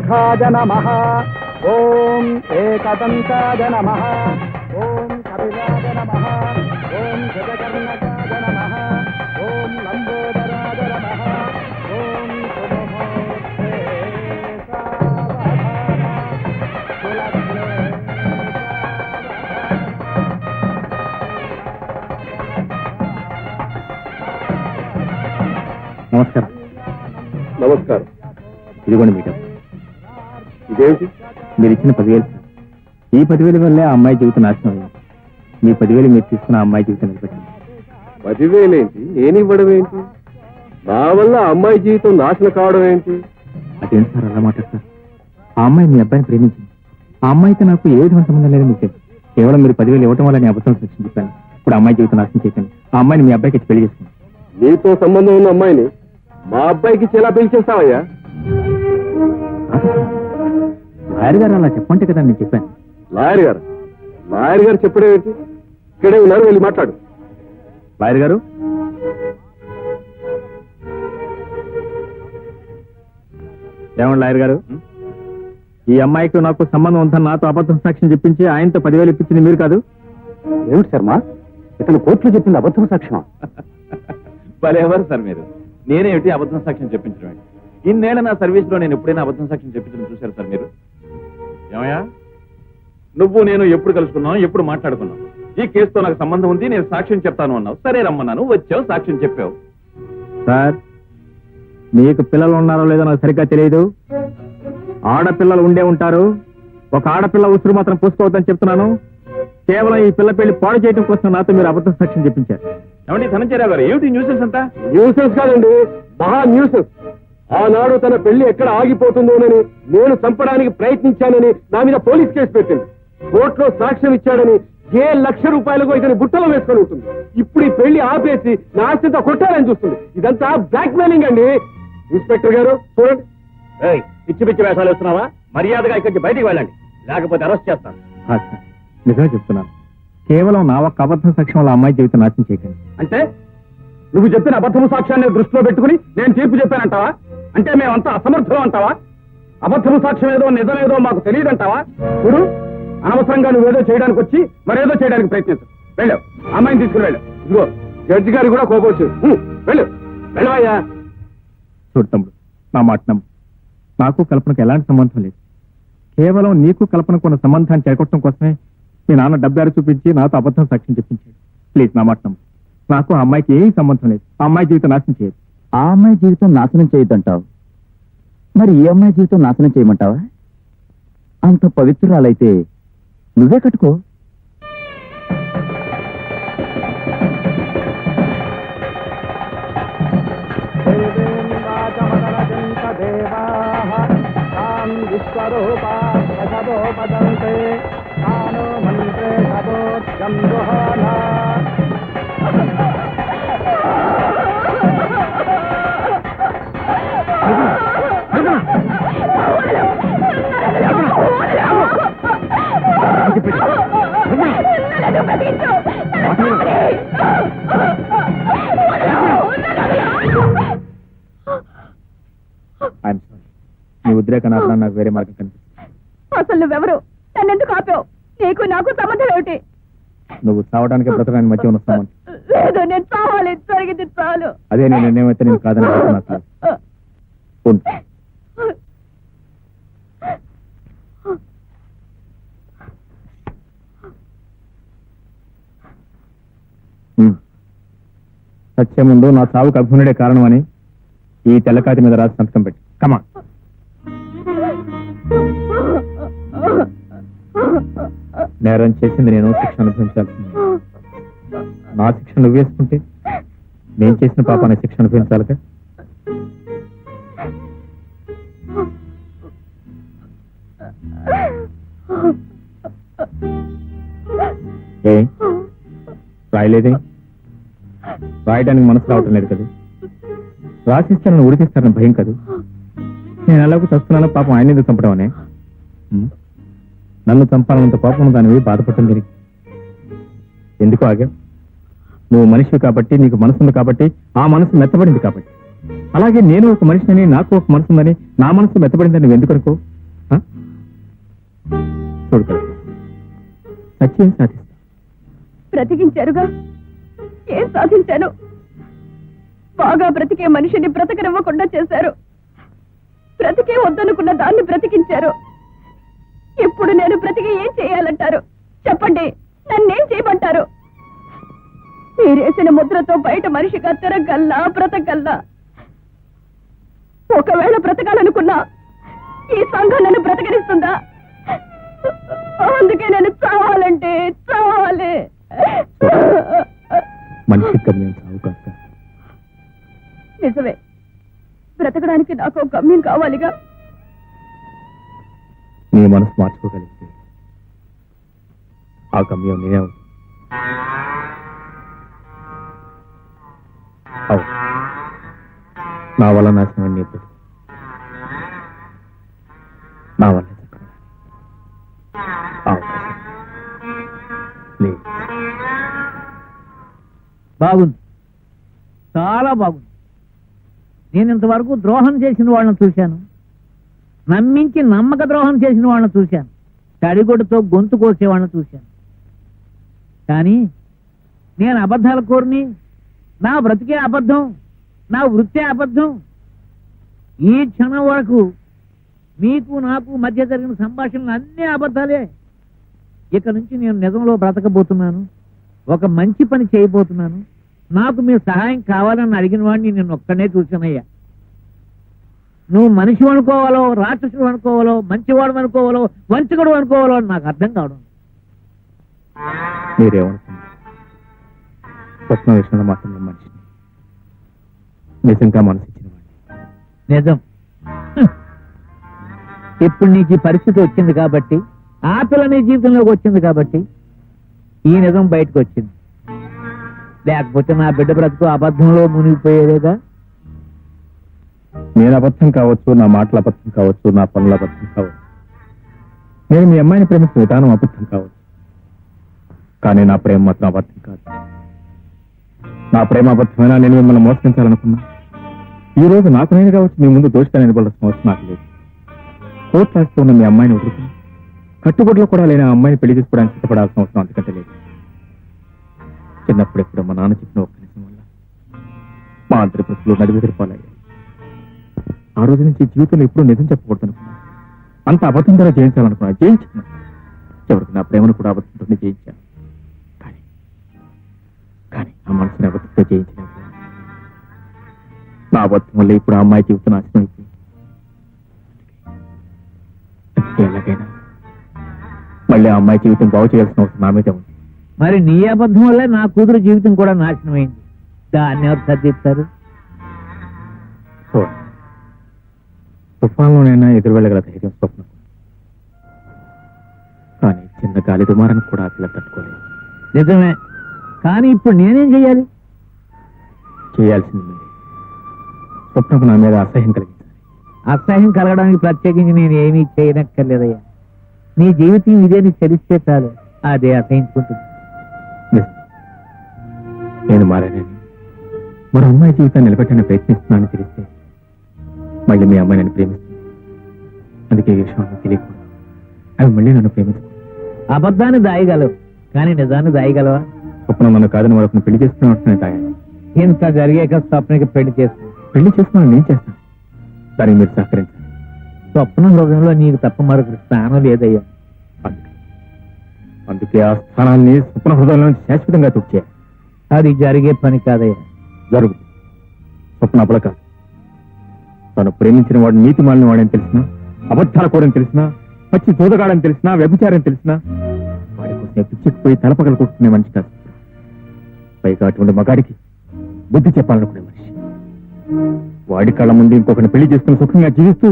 చతుర్ముఖాయ నమః. ఓం ఏకదంతాయ నమః. ఓం కపిలాయ నమః. ఓం గజకర్ణకాయ నమః. ఓం లంబోదరాయ నమః. ఓం సుముహూర్తే నమస్కారం. నమస్కారం. ఇదిగోండి మీటర్. ఇదేంటి? మీరు ఇచ్చిన 10,000. ఈ 10,000 వల్లే ఆ అమ్మాయి జీవితం నాశనం అయింది. మీ 10,000 మీరు తీసుకున్న ఆ అమ్మాయి జీవితం నిలబెట్టింది. 10,000 ఏంటి? నేను ఇవ్వడం ఏంటి? నా వల్ల అమ్మాయి జీవితం నాశనం కావడం ఏంటి? అదేంటి సార్ అలా మాట్లాడతారు? ఆ అమ్మాయి మీ అబ్బాయిని ప్రేమించింది. ఆ అమ్మాయితో నాకు ఏ విధమైన సంబంధం లేదు. మీకు తెలుసు. కేవలం మీరు 10,000 ఇవ్వడం వల్ల నేను అబద్ధం సాక్ష్యం చెప్పాను. ఇప్పుడు ఆ అమ్మాయి జీవితం నాశనం చేశాను. ఆ అమ్మాయిని మీ అబ్బాయికి పెళ్లి చేసుకున్నాను. నీతో సంబంధం ఉన్న అమ్మాయిని మా అబ్బాయికి ఎలా పెళ్లి చేస్తావయ్యా? లాయర్ గారు అలా చెప్పంటే కదా నేను చెప్పాను. లాయర్ గారు చెప్పడం ఏంటి? ఇక్కడే ఉన్నారు, వెళ్ళి మాట్లాడు. లాయర్ గారు, ఏమండి లాయర్ గారు, ఈ అమ్మాయికి నాకు సంబంధం ఉందని నాతో అబద్ధం సాక్ష్యం చెప్పించి ఆయనతో 10,000 ఇప్పించింది మీరు కాదు? ఏమిటి శర్మ, ఇతను కోర్టులో చెప్పింది అబద్ధం సాక్ష్యం? ఎవరు సార్ మీరు? నేనేమిటి అబద్ధం సాక్ష్యం చెప్పించడం? ఇన్నేళ్ల నా సర్వీస్ లో నేను ఎప్పుడైనా అబద్ధం సాక్ష్యం చెప్పించడం చూశారు సార్ మీరు? ఏమయ్యా, నువ్వు నేను ఎప్పుడు కలుసుకున్నావు, ఎప్పుడు మాట్లాడుకున్నావు? ఈ కేసుతో నాకు సంబంధం ఉంది, నేను సాక్ష్యం చెప్తాను అన్నావు. సరే రమ్మన్నాను, వచ్చావు, సాక్ష్యం చెప్పావు. సార్, మీకు పిల్లలు ఉన్నారో లేదో నాకు సరిగ్గా తెలియదు. ఆడపిల్లలు ఉండే ఉంటారు. ఒక ఆడపిల్ల ఉసురు మాత్రం పూసుకోవద్దని చెప్తున్నాను. కేవలం ఈ పిల్ల పెళ్లి పాడు చేయడం కోసం నాతో మీరు అబద్ధం సాక్ష్యం చెప్పించారు. ఏమండి ధనంజయరావు గారు, ఏమిటి న్యూసెన్స్ అంతా? న్యూసెన్స్ కాదండి, మహా న్యూసెన్స్. ఆనాడు తన పెళ్లి ఎక్కడ ఆగిపోతుందోనని నేను చంపడానికి ప్రయత్నించానని నా మీద పోలీస్ కేసు పెట్టింది. కోర్టులో సాక్ష్యం ఇచ్చాడని ₹1,00,000 ఇతని బుట్టలో వేసుకొని ఉంటుంది. ఇప్పుడు ఈ పెళ్లి ఆపేసి నా ఆస్తితో కొట్టాలని చూస్తుంది. ఇదంతా బ్లాక్ మెయిలింగ్ అండి. ఇన్స్పెక్టర్ గారు చూడండి. పిచ్చి పిచ్చి వేషాలు వేస్తున్నావా? మర్యాదగా ఇక్కడి నుంచి బయటికి వెళ్ళండి, లేకపోతే అరెస్ట్ చేస్తాను. సార్, నిజమే చెప్తున్నాను. కేవలం నా ఒక్క అబద్ధం సాక్ష్యం వల్ల అమ్మాయి జీవితం నాశనం చేయకండి. అంటే నువ్వు చెప్పిన అబద్ధము సాక్ష్యాన్ని దృష్టిలో పెట్టుకుని నేను తీర్పు చెప్పానంటావా? అంటే మేమంతా అసమర్థులం అంటావా? అబద్ధము సాక్ష్యం ఏదో నిజమేదో మాకు తెలియదంటావా? చూడు, అనవసరంగా నువ్వేదో చేయడానికి వచ్చి మరేదో చేయడానికి ప్రయత్నించు. వెళ్ళు, అమ్మాయిని తీసుకుని వెళ్ళు. ఇదిగో జడ్జి గారు కూడా కోపం వచ్చింది. వెళ్ళు, వెళ్ళవయ్యా. చూడు తమ్ముడు, నా మాట నమ్ము. నాకు కల్పనకు ఎలాంటి సంబంధం లేదు. కేవలం నీకు కల్పనకు ఉన్న సంబంధాన్ని చేకొట్టడం కోసమే మీ నాన్న డబ్బారు చూపించి నాతో అబద్ధం సాక్ష్యం చెప్పించాడు. ప్లీజ్ నా మాట నమ్ము. నాకు ఆ అమ్మాయికి ఏం సంబంధం లేదు. ఆ అమ్మాయి జీవితం నాశనం చేయదు. ఆ అమ్మాయి జీవితం నాశనం చేయొద్దంటావు, మరి ఈ అమ్మాయి జీవితం నాశనం చేయమంటావా? అంత పవిత్రురాలైతే నువ్వే కట్టుకో. నీ ఉద్రేకం ఆపడం నాకు వేరే మార్గం కనిపిస్తుంది. అసలు నువ్వెవరు? నన్నెందుకు ఆపావు? నీకు నాకు సంబంధం ఏమిటి? నువ్వు చావడానికి బ్రతకడానికి మధ్య ఉన్న సంబంధం. లేదు, నేను చావాలి, జరిగింది చాలు. అదే నేను నిర్ణయం అయితే నేను కాదని నాకు సత్యం ముందు నా చావుకు అభిమనుడే కారణమని ఈ తెల్లకాతి మీద రాసి సంతకం పెట్టి కమా. నేరం చేసింది నేను, శిక్ష అనుభవించాల్సింది. నా శిక్ష నువ్వు వేసుకుంటే నేను చేసిన పాపాన్ని శిక్ష అనుభవించాలిగా. ఏ రాయలేదే? రాయడానికి మనసు రావటం లేదు కదా. రాసిస్తే నన్ను ఉడికిస్తారని భయం కదా. నేను ఎలాగో చస్తున్నానో పాపం ఆయన ఎందుకు చంపడం అనే? నన్ను చంపాలన్నంత కోపం దానివి బాధపడటం దీనికి ఎందుకు ఆగా? నువ్వు మనిషివి కాబట్టి, నీకు మనసుంది కాబట్టి, ఆ మనసు మెత్తబడింది కాబట్టి. అలాగే నేను ఒక మనిషిని, నాకు ఒక మనసు ఉందని, నా మనసు మెత్తబడిందని నువ్వు ఎందుకు అనుకో? చూడు కల్పన, సత్యం సాధిస్తా. బ్రతికించారుగా, ఏం సాధించాను? బాగా బ్రతికే మనిషిని బ్రతకనివ్వకుండా చేశారు. బ్రతికే వద్దనుకున్న దాన్ని బ్రతికించారు. ఇప్పుడు నేను బ్రతికి ఏం చేయాలంటారు? చెప్పండి, నన్నేం చేయమంటారు? మీరేసిన ముద్రతో బయట మనిషిగా తిరగల్లా, బ్రతకల్లా. ఒకవేళ బ్రతకాలనుకున్నా ఈ సంఘం నన్ను బ్రతకనిస్తుందా? అందుకే నేను చావాలంటే చావాలి. మనిషి గమ్యం చావు కాస్త. నిజమే, బ్రతకడానికి నాకు ఒక గమ్యం కావాలిగా. నీ మనసు మార్చుకోగలిగితే ఆ గమ్యం నేనే అవుతుంది. అవు, నా వల్ల నాశనం నీ బ్రతుకు, నా వల్ల చక్కగా అవకాశం లేదు. బాగుంది, చాలా బాగుంది. నేను ఇంతవరకు ద్రోహం చేసిన వాళ్ళని చూశాను, నమ్మించి నమ్మక ద్రోహం చేసిన వాళ్ళని చూశాను, తడిగొడ్డుతో గొంతు కోసే వాళ్ళని చూశాను. కానీ నేను అబద్ధాల కోరిని, నా బ్రతికే అబద్ధం, నా వృత్తే అబద్ధం. ఈ క్షణం వరకు మీకు నాకు మధ్య జరిగిన సంభాషణలు అన్నీ అబద్ధాలే. ఇక నుంచి నేను నిజంలో బ్రతకబోతున్నాను, ఒక మంచి పని చేయబోతున్నాను. నాకు మీరు సహాయం కావాలని అడిగిన వాడిని నేను ఒక్కనే చూసానయ్యా. నువ్వు మనిషి అనుకోవాలో, రాక్షసుడు అనుకోవాలో, మంచివాడు అనుకోవాలో, వంచకుడు అనుకోవాలో అని నాకు అర్థం కావడం. మీరేమనుకున్నారు? స్వప్న విషయంలో మాత్రం నేను మనిషిని, నిజంగా మనసు ఇచ్చిన వాడిని. నిజం. ఇప్పుడు నీకు ఈ పరిస్థితి వచ్చింది కాబట్టి, ఆ పిల్ల నీ జీవితంలోకి వచ్చింది కాబట్టి ఈ నిజం బయటకు వచ్చింది. లేకపోతే నా బిడ్డ బ్రతుకు అబద్ధంలో మునిగిపోయేదేగా. నేను అబద్ధం కావచ్చు, నా మాటలు అబద్ధం కావచ్చు, నా పనులు అబద్ధం కావచ్చు, నేను మీ అమ్మాయిని ప్రేమించిన విధానం అబద్ధం కావచ్చు, కానీ నా ప్రేమ మాత్రం అబద్ధం కాదు. నా ప్రేమ అబద్ధమైనా నేను మిమ్మల్ని మోసగించాలనుకున్నా ఈ రోజు నాకు నేనుగా వచ్చి మీ ముందు దోషిగా నిలబడాల్సిన అవసరం నాకు లేదు. కోర్టు రాస్తూ ఉన్న మీ అమ్మాయిని వదులుకుని కట్టుబడిలో కూడా లేని ఆ అమ్మాయిని పెళ్లి చేసుకోవడానికి సిద్ధపడాల్సిన అవసరం అంతకంటే లేదు. చిన్నప్పుడు ఎప్పుడు మా నాన్న చెప్పిన ఒక్క నిజం వల్ల మా అందరి ప్రశ్నలు నడివెదిరిపోలయ్యాయి. ఆ రోజు నుంచి జీవితంలో ఎప్పుడూ నిజం చెప్పకూడదు అనుకున్నా, అంత అబద్ధం ద్వారా జయించాలనుకున్నా, జయించాను. చివరికి నా ప్రేమను కూడా అబద్ధంతో జయించాను. కానీ కానీ ఆ మనసుని అబద్ధంతో జయించలేకపోయాను. నా అబద్ధం వల్ల ఇప్పుడు ఆ అమ్మాయి జీవితం నాశనం అయిపోయింది. ఎలాగైనా మళ్ళీ ఆ అమ్మాయి జీవితం బాగు చేయాల్సిన అవసరం నా మీదే ఉంది. మరి నీ అబద్ధం వల్లే నా కూతురు జీవితం కూడా నాశనం అయింది. దాన్ని ఎవరు సర్దిస్తారు? చూడండి, తుఫాన్లోనైనా ఎదురు వెళ్ళగల ధైర్యం స్వప్నం, కానీ చిన్న గాలి దుమారానికి కూడా ఆ పిల్ల తట్టుకోలేదు. నిజమే, కానీ ఇప్పుడు నేనేం చెయ్యాలి? చేయాల్సింది మీరే. స్వప్నకు నా మీద అసహ్యం కలిగించాలి. అసహ్యం కలగడానికి ప్రత్యేకించి నేను ఏమీ చేయనక్కర్లేదయ్యా. నీ జీవితం ఇదే నీకు తెలిస్తే చాలు, అదే అసహించుకుంటుంది. నిజం. నేను మారానని, మరో అమ్మాయి జీవితాన్ని నిలబెట్టని ప్రయత్నిస్తున్నానని తెలిస్తే మళ్ళీ మీ అమ్మాయి నన్ను ప్రేమిస్తుంది. అందుకే ఈ విషయం ఆమెకు తెలియకూడదు. అవి మళ్ళీ నన్ను ప్రేమించు. అబద్ధాన్ని దాయగలవు, కానీ నిజాన్ని దాయగలవా? స్వప్నం నన్ను కాదని మరొకరిని పెళ్లి చేసుకునే తాగాలి. ఇంత జరిగాక స్వప్నకి పెళ్లి చేస్తుంది. పెళ్లి చేసుకున్నాను, నేను చేస్తాను. దానికి మీరు సహకరించాలి. స్వప్న హృదయంలో నీకు తప్ప మరొకరి స్థానం లేదయ్యా. అందుకే ఆ స్థానాన్ని స్వప్న హృదయంలో శాశ్వతంగా తుడిచేయాలి. అది జరిగే పని కాదయ్యా. జరుగు. స్వప్న అబల కాదు. తను ప్రేమించిన వాడు నీతి మాలిన వాడని తెలిసినా, అబద్ధాల కోరని తెలిసినా, పచ్చి జోదగాడని తెలిసినా, వ్యభిచారని తెలిసినా వాడి కోసం పిచ్చిపోయి తలపగలు కొట్టుకునే మనిషి కాదు. పైగా అటువంటి మగాడికి బుద్ధి చెప్పాలనుకునే మనిషి. వాడి కళ్ళ ముందు ఇంకొకరిని పెళ్లి చేసుకుని సుఖంగా జీవిస్తూ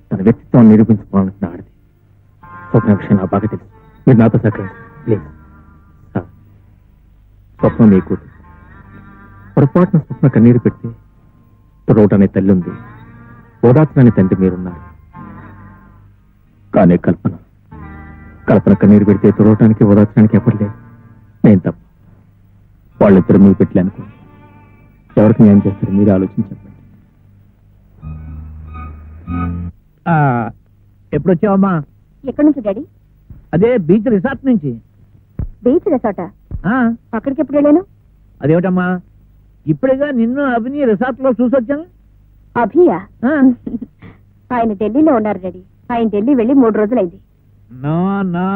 తన వ్యక్తిత్వాన్ని నిరూపించుకోవాలనుకున్న ఆడది. స్వప్న విషయం నాకు బాగా తెలుసు. మీరు నాతో సహకరించండి ప్లీజ్. స్వప్నం నీ కూతురు. పొరపాటున స్వప్న కన్నీరు పెడితే తుడవటనే తల్లి ఉంది, ఓదార్చని తండ్రి మీరున్నారు. కానీ కల్పన కన్నీరు పెడితే తుడవటానికి ఓదార్చడానికి ఎవరు లేదు. నేను తప్ప. వాళ్ళిద్దరు మీకు పెట్టలే అనుకో, ఎవరికి న్యాయం చేస్తారు మీరు ఆలోచించి చెప్పండి. ఎప్పుడు వచ్చావమ్మా? ఎక్కడి నుంచి డాడీ? అదే బీచ్ రిసార్ట్ నుంచి. బీచ్ రిసార్టా? ఆ, అక్కడికి ఎప్పుడు వెళ్ళాను? అదేమిటమ్మా, ఇప్పుడేగా నిన్ను అవిని రిసార్ట్ లో చూసొచ్చాను. అభియా? ఆ, ఆయన ఢిల్లీలో ఉన్నారు డాడీ. ఆయన ఢిల్లీ వెళ్ళి 3 రోజులైంది. నో నో,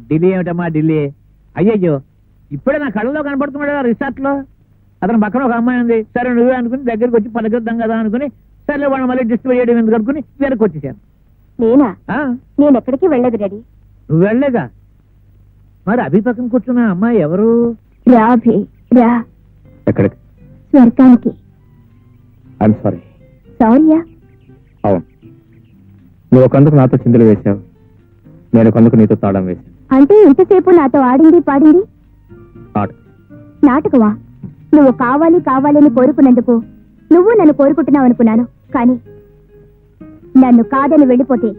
ఢిల్లీ ఏమిటమ్మా ఢిల్లీ. అయ్యయ్యో, ఇప్పుడే నా కళ్ళలో కనపడుతున్నాడు ఆ రిసార్ట్ లో. అతను పక్కన ఒక అమ్మాయి ఉంది. సరే నువ్వే అనుకుని దగ్గరికి వచ్చి పలకరిద్దాం కదా అనుకుని, సరే వాళ్ళు మళ్ళీ డిస్టర్బ్ చేయడం ఎందుకు అనుకుని వెనక్కి వచ్చేసాను. నేనా? ఆ, నేను ఎక్కడికి వెళ్ళలేదు డాడీ. నువ్వు వెళ్ళలేదా? మరి అభి పక్కన కూర్చున్న అమ్మాయి ఎవరు? రా అభి రా, ఎక్కడికి? స్వర్గానికి. I'm sorry. సారీయా? అవును, నువ్వు ఒకందుకు నాతో చిందులు వేశావు, నేను ఒకందుకు నీతో తాళం వేశాను. అంటే ఇంతసేపు నాతో ఆడింది పాడింది నాటకం. నాటకమా? నువ్వు కావాలి కావాలని కోరుకున్నందుకు నువ్వు నన్ను కోరుకుంటున్నావు అనుకున్నాను. కానీ నన్ను కాదని వెళ్ళిపోతే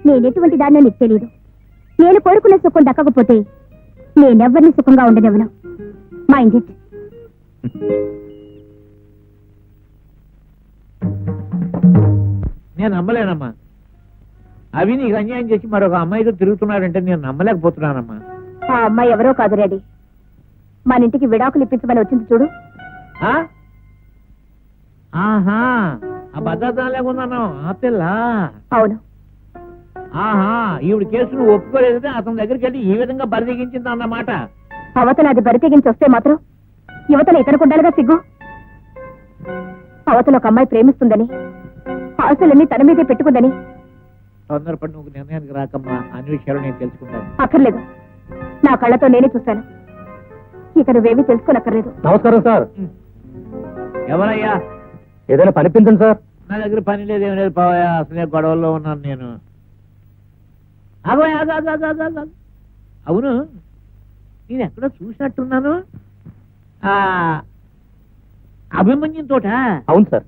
నేనెటువంటి దాన్నో నీకు తెలియదు. నేను కోరుకున్న సుఖం దక్కకపోతే నేనెవ్వరిని సుఖంగా ఉండనివ్వను. Mind it. నేను నమ్మలేనమ్మా. అవి నీకు అన్యాయం చేసి మరొక అమ్మాయితో తిరుగుతున్నాడంటే నేను నమ్మలేకపోతున్నానమ్మా. ఆ అమ్మాయి ఎవరో కాదు రెడీ. మన ఇంటికి విడాకులు ఇప్పించమని వచ్చింది చూడు. ఆ? ఆహా, ఆ భద్రత లేకున్నాను ఆ పిల్ల. అవును. ఆహా, ఈవిడ కేసును ఒప్పుకోలేదంటే అతని దగ్గరికి వెళ్ళి ఈ విధంగా బరిదిగించింది అన్నమాట. అవతల అది బరి తెగించి వస్తే మాత్రం యువతల ఇతనికి ఉండాలిగా సిగ్గు. అవతల ఒక అమ్మాయి ప్రేమిస్తుందని, ఆశలన్నీ తన మీదే పెట్టుకుందని. తొందరపడి నువ్వు నిర్ణయానికి రాకమ్మా, అన్ని విషయాలు నేను తెలుసుకుంటాను. అక్కర్లేదు, నా కళ్ళతో నేనే చూశాను. ఇక నువ్వేమీ తెలుసుకోనక్కర్లేదు. నమస్కారం సార్. ఎవరయ్యా? ఏదైనా పనిపించండి సార్. నా దగ్గర పని లేదు, ఏం లేదు పావయ్యా, అసలే గొడవల్లో ఉన్నాను నేను. ఆగోయ్, ఆగు, ఆగు, ఆగు, ఆగు, ఆగు. అవును, నేను ఎక్కడో చూసినట్టున్నాను. ఆ అభిమన్యం తోట. అవును సార్.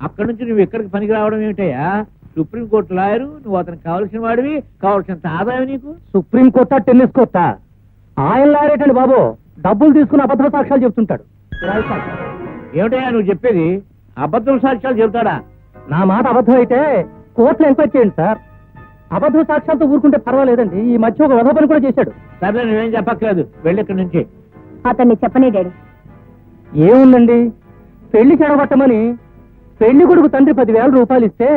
అక్కడి నుంచి నువ్వు ఎక్కడికి పనికి రావడం ఏమిటయ్యా? సుప్రీంకోర్టు లాయరు, నువ్వు అతనికి కావలసిన వాడివి, కావలసినంత ఆదాయం నీకు. సుప్రీం కోర్టా టెన్నిస్ కోర్టా? ఆయన లారేటండి బాబు, డబ్బులు తీసుకుని అబద్ధ సాక్ష్యాలు చెప్తుంటాడు. ఏమిటయ్యా నువ్వు చెప్పేది? అబద్ధం సాక్ష్యాలు చెబుతాడా? నా మాట అబద్ధం అయితే కోర్టులో ఎంక్వైరీ చేయండి సార్. అబద్ధ సాక్ష్యాలతో ఊరుకుంటే పర్వాలేదండి. ఈ మధ్య ఒక వధ పని కూడా చేశాడు. సర్లే, నువ్వేం చెప్పక్కర్లేదు, వెళ్ళి ఇక్కడి నుంచి. అతన్ని చెప్పనే డాడీ. ఏముందండి, పెళ్లి చెడగొట్టమని పెళ్లి కొడుకు తండ్రి 10,000 రూపాయలు ఇస్తే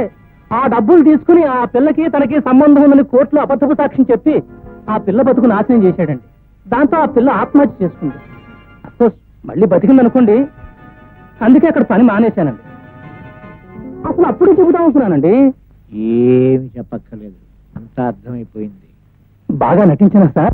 ఆ డబ్బులు తీసుకుని ఆ పిల్లకి తనకి సంబంధం ఉందని కోర్టులో అబద్ధపు సాక్ష్యం చెప్పి ఆ పిల్ల బతుకు నాశనం చేశాడండి. దాంతో ఆ పిల్ల ఆత్మహత్య చేసుకుంది. అఫ్కోర్స్ మళ్ళీ బతికిందనుకోండి, అందుకే అక్కడ పని మానేశానండి. అసలు అప్పుడు చెబుదాం అనుకున్నానండి. ఏమి చెప్పక్కర్లేదు, అంతా అర్థమైపోయింది. బాగా నటించానా సార్?